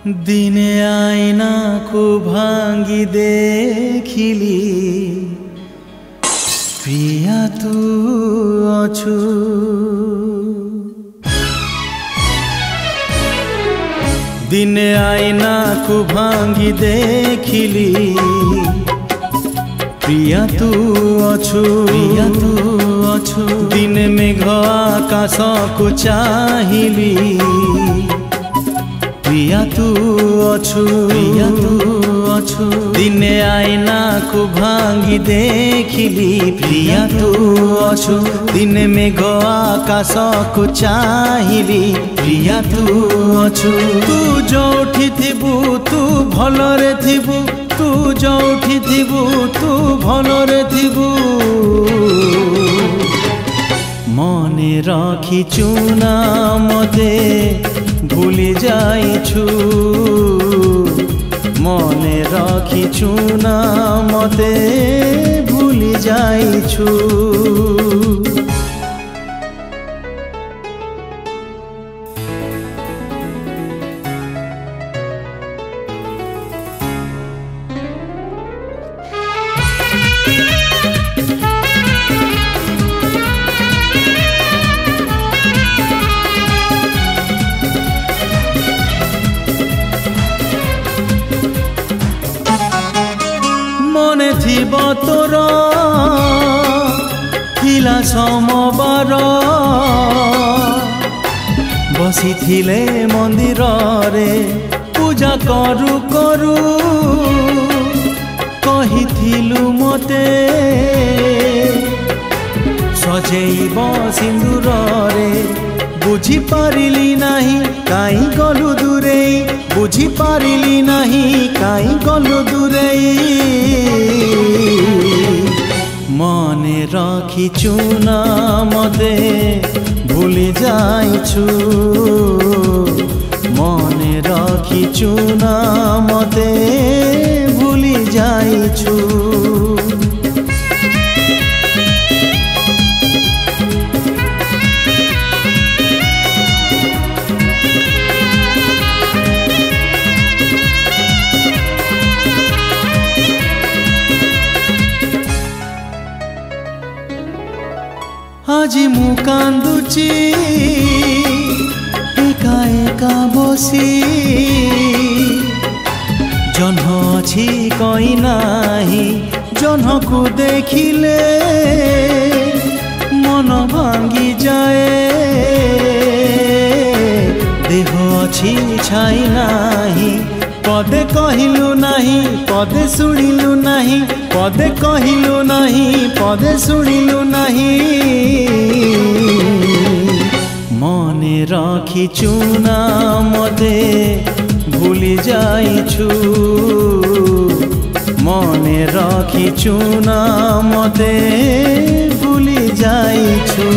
दिने आईना को भांगी देखिली प्रिया तू अछु दिने आईना को भांगी देखिली प्रिया तू अछु दिन मेघ आकाश को चाहिली प्रिया तू अछु दिने आईना को भांगी देखिली प्रिया तू अछु दिन मेघ आकाश को चाहिली प्रिया तू अछु तू जोठी थिबु तू भलरे थिबु तू जोठी थिबु तू भलरे थिबु मने रखिचु ना मते भूली जाइछु मने रखिचु ना मते भूली जाइछु मने थिब तोर थिला सोमवार बसी थिले मंदिर रे पूजा करू करू कहिथिलु मते सजेइब सिंदूर रे बुझी पारिली नाही काई गलु दूरे बुझी पारिली नाही काई गलु दूरे मने रखिचु ना मते भूली जाइछु मने रखिचु ना मते भूली जाइछु आजी मु कांदुची एका एका बसी जन्ह अछि कई नाही जन्ह को देखिले मन भांगी जाए देह अछि छाई नाही पदे कहिलु नाही पदे सुनिलु नाही पदे कहिलु नाही पदे सुनिलु नाही मने रखिचु ना मते भूली जाइछु मने रखिचु ना मते भूली जाइछु।